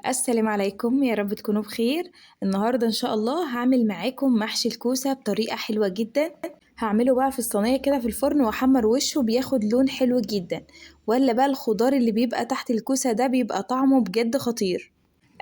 السلام عليكم، يا رب تكونوا بخير. النهاردة إن شاء الله هعمل معاكم محشي الكوسة بطريقة حلوة جدا. هعمله بقى في الصينية كده في الفرن وأحمر وشه بياخد لون حلو جدا، ولا بقى الخضار اللي بيبقى تحت الكوسة ده بيبقى طعمه بجد خطير.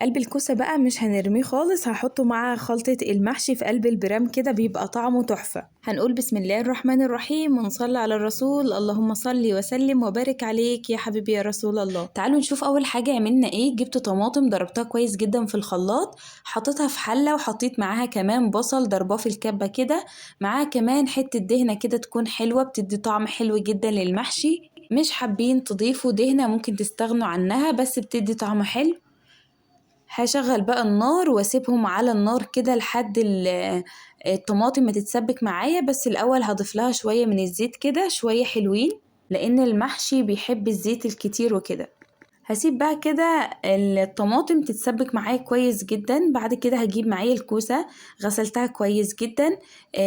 قلب الكوسة بقى مش هنرميه خالص، هحطه مع خلطة المحشي في قلب البرام كده بيبقى طعمه تحفة. هنقول بسم الله الرحمن الرحيم ونصلي على الرسول. اللهم صل وسلم وبارك عليك يا حبيبي يا رسول الله. تعالوا نشوف أول حاجة عملنا ايه. جبت طماطم ضربتها كويس جدا في الخلاط، حطيتها في حلة وحطيت معاها كمان بصل ضرباه في الكبة كده، معاها كمان حتة دهنة كده تكون حلوة بتدي طعم حلو جدا للمحشي. مش حابين تضيفوا دهنة ممكن تستغنوا عنها، بس بتدي طعم حلو. هشغل بقى النار واسيبهم على النار كده لحد الطماطم ما تتسبك معايا، بس الاول هضيف لها شوية من الزيت كده شوية حلوين، لان المحشي بيحب الزيت الكتير وكده. هسيب بقى كده الطماطم تتسبك معايا كويس جدا. بعد كده هجيب معايا الكوسة، غسلتها كويس جدا.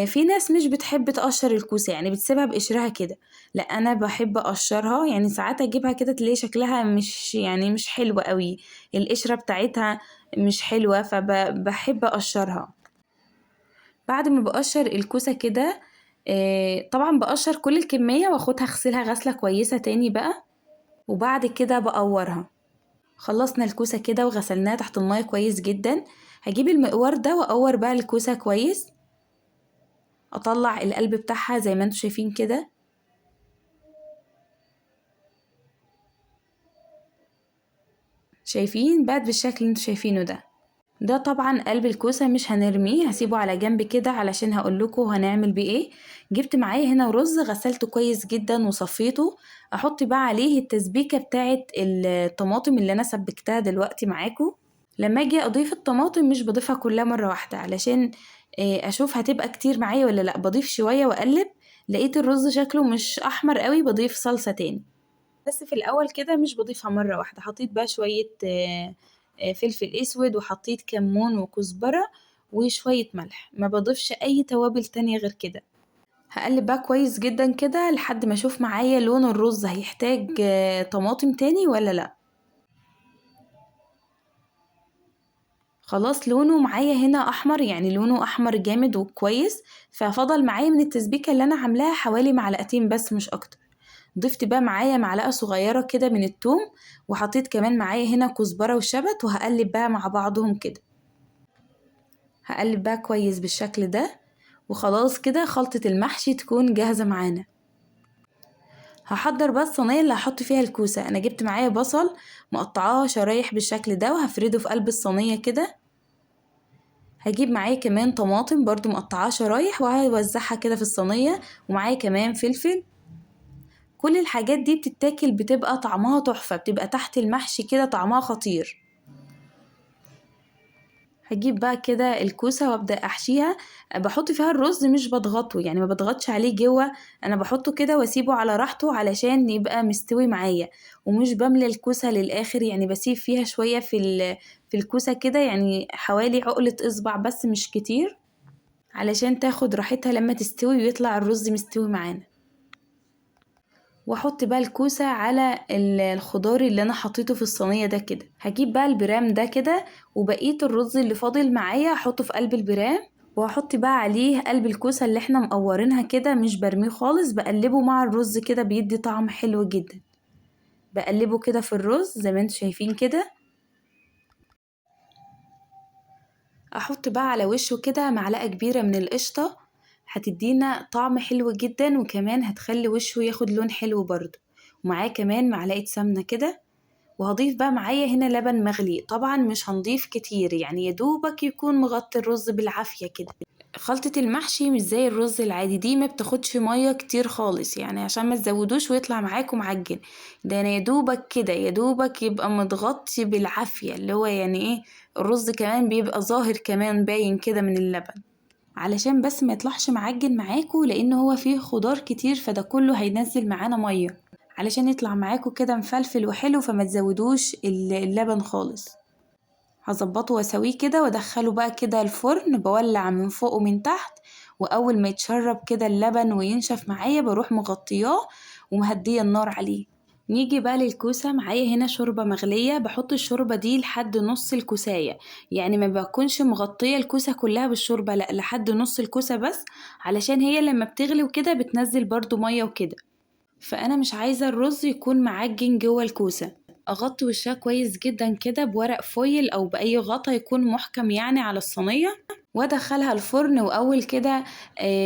في ناس مش بتحب تقشر الكوسة، يعني بتسيبها بقشرها كده. لا انا بحب اقشرها، يعني ساعات اجيبها كده تلاقي شكلها مش حلوة قوي، القشرة بتاعتها مش حلوة، فبحب اقشرها. بعد ما بقشر الكوسة كده، طبعا بقشر كل الكمية واخدها اغسلها غسلة كويسة تاني بقى، وبعد كده بقورها. خلصنا الكوسة كده وغسلناها تحت المية كويس جدا. هجيب المقوار ده واقور بقى الكوسة كويس، اطلع القلب بتاعها زي ما انتوا شايفين كده. شايفين بقت بالشكل اللي انتوا شايفينه ده طبعا قلب الكوسة مش هنرميه، هسيبه على جنب كده علشان هقولكوا هنعمل بيه ايه. جبت معايا هنا رز غسلته كويس جدا وصفيته، احط بقى عليه التسبيكة بتاعت الطماطم اللي انا سبكتها دلوقتي معاكو. لما اجي اضيف الطماطم مش بضيفها كلها مرة واحدة، علشان اشوف هتبقى كتير معايا ولا لا، بضيف شوية واقلب. لقيت الرز شكله مش احمر قوي بضيف صلصة تاني، بس في الاول كده مش بضيفها مرة واحدة. حطيت بقى شوية فلفل اسود، وحطيت كمون وكزبرة وشوية ملح، ما بضيفش اي توابل تانية غير كده. هقلب بقى كويس جدا كده لحد ما اشوف معايا لون الرز هيحتاج طماطم تاني ولا لا. خلاص لونه معايا هنا احمر، يعني لونه احمر جامد وكويس. ففضل معايا من التسبيكة اللي انا عاملاها حوالي معلقتين بس مش اكتر. ضفت بقى معايا معلقة صغيرة كده من التوم، وحطيت كمان معايا هنا كزبرة وشبت، وهقلب بقى مع بعضهم كده. هقلب بقى كويس بالشكل ده، وخلاص كده خلطة المحشي تكون جاهزة معانا. هحضر بقى الصينية اللي هحط فيها الكوسة. انا جبت معايا بصل مقطعاه شرايح بالشكل ده وهفرده في قلب الصينية كده. هجيب معايا كمان طماطم برضو مقطعاه شرايح وهوزعها كده في الصينية، ومعايا كمان فلفل. كل الحاجات دي بتتاكل بتبقى طعمها تحفة، بتبقى تحت المحشي كده طعمها خطير. هجيب بقى كده الكوسة وابدأ احشيها. بحط فيها الرز مش بضغطه، يعني ما بضغطش عليه جوه، انا بحطه كده واسيبه على راحته علشان يبقى مستوي معايا. ومش بملى الكوسة للاخر، يعني بسيب فيها شوية في الكوسة كده، يعني حوالي عقلة اصبع بس مش كتير، علشان تاخد راحتها لما تستوي ويطلع الرز مستوي معانا. واحط بقى الكوسة على الخضار اللي انا حطيته في الصينية ده كده. هجيب بقى البرام ده كده، وبقية الرز اللي فاضل معايا احطه في قلب البرام، وهحط بقى عليه قلب الكوسة اللي احنا مقورينها كده، مش برميه خالص، بقلبه مع الرز كده بيدي طعم حلو جدا. بقلبه كده في الرز زي ما انتوا شايفين كده. احط بقى على وشه كده معلقة كبيرة من القشطة، هتدينا طعم حلو جدا، وكمان هتخلي وشه ياخد لون حلو برضه. ومعاه كمان معلقة سمنة كده. وهضيف بقى معايا هنا لبن مغلي، طبعا مش هنضيف كتير، يعني يدوبك يكون مغطي الرز بالعافية كده. خلطة المحشي مش زي الرز العادي، دي ما بتاخدش مية كتير خالص، يعني عشان ما تزودوش ويطلع معاكم معجن. ده انا يدوبك كده، يدوبك يبقى متغطي بالعافية، اللي هو يعني ايه، الرز كمان بيبقى ظاهر كمان باين كده من اللبن، علشان بس ما يطلعش معجن معاكو، لان هو فيه خضار كتير فده كله هينزل معانا مية، علشان يطلع معاكو كده مفلفل وحلو، فما تزودوش اللبن خالص. هظبطه واسويه كده وادخله بقى كده الفرن، بولع من فوق ومن تحت، واول ما يتشرب كده اللبن وينشف معايا بروح مغطياه ومهدية النار عليه. نيجي بقى للكوسة، معايا هنا شوربة مغلية، بحط الشوربة دي لحد نص الكوساية، يعني ما بكونش مغطية الكوسة كلها بالشوربة، لأ لحد نص الكوسة بس، علشان هي لما بتغلي وكده بتنزل برضو مية وكده، فأنا مش عايزة الرز يكون معجن جوه الكوسة. أغطي وشها كويس جدا كده بورق فويل أو بأي غطا يكون محكم يعني على الصينية، وأدخلها الفرن. وأول كده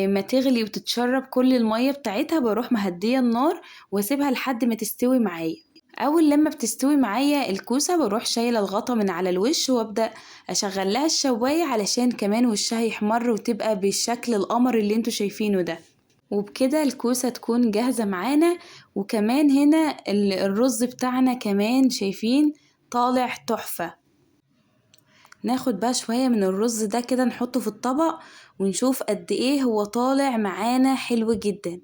ما تغلي وتتشرب كل المية بتاعتها بروح مهدية النار واسيبها لحد ما تستوي معايا. أول لما بتستوي معايا الكوسة بروح شايلة الغطا من على الوش وأبدأ أشغل لها الشواية علشان كمان وشها يحمر وتبقى بالشكل القمر اللي انتوا شايفينه ده. وبكده الكوسة تكون جاهزة معانا. وكمان هنا الرز بتاعنا كمان شايفين طالع تحفة. ناخد بقى شوية من الرز ده كده نحطه في الطبق ونشوف قد ايه هو طالع معانا حلو جدا.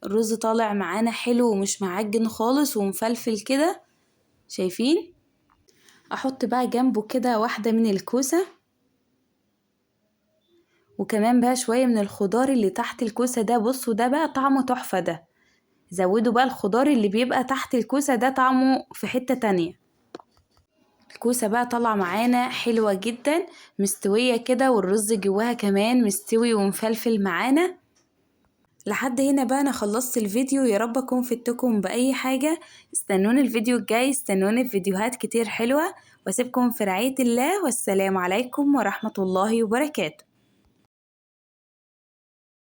الرز طالع معانا حلو ومش معجن خالص ومفلفل كده، شايفين؟ احط بقى جنبه كده واحدة من الكوسة، وكمان بقى شوية من الخضار اللي تحت الكوسة ده. بصوا ده بقى طعمه تحفة، ده زودوا بقى الخضار اللي بيبقى تحت الكوسة، ده طعمه في حتة تانية. الكوسة بقى طالعة معانا حلوة جدا مستوية كده، والرز جواها كمان مستوي ومفلفل معانا. لحد هنا بقى انا خلصت الفيديو، يا رب اكون فدتكم بأي حاجة. استنوني الفيديو الجاي، استنوني في فيديوهات كتير حلوة، واسيبكم في رعاية الله، والسلام عليكم ورحمة الله وبركاته.